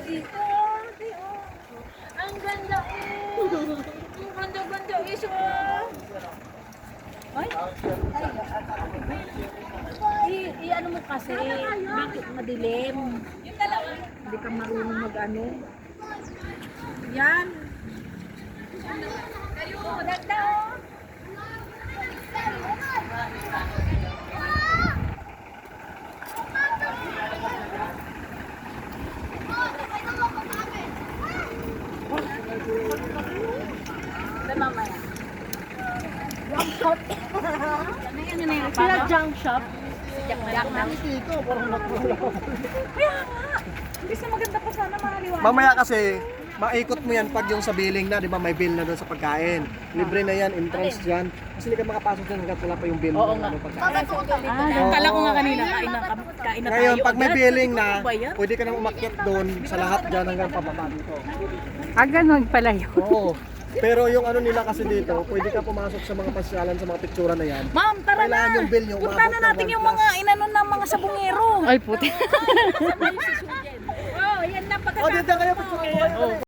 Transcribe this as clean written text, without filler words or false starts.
dito. Di, oh. Ang ganda, oh. Ang ganda-ganda, iso. Ay? I-ano mo kasi, bakit madilim? Yung dalawa. Hindi ka marunong mag-ano. Yan. Kayo, ganda, oh. Mamaya. Junk shop. Ano na yung Sila junk shop. Jack na. Kaya nga. Imbis na maganda pa sana makaliwanag. Mamaya kasi, maikot mo yan pag yung sa billing na, di ba may bill na doon sa pagkain. Libre na yan, entrance dyan. Kasi hindi ka makapasok dyan hanggat wala pa yung bill Oo ng nga. ano, pagkain. Kala ko nga kanina, kain na tayo. Ngayon, pag may agad. billing na, Ano ba yan? pwede ka nang umakyat doon sa lahat dyan hanggang pababa dito. Ganun pala yun. Oo. Pero yung ano nila kasi dito, pwede ka pumasok sa mga pasyalan, sa mga picturean na yan. Ma'am, tara Kailangan na. yung bill nyo Punta umabot na ng natin 1 yung plus. mga inanon ng mga sabungero. Ay, puti. Oh, yan na O, dito kayo, picture kayo.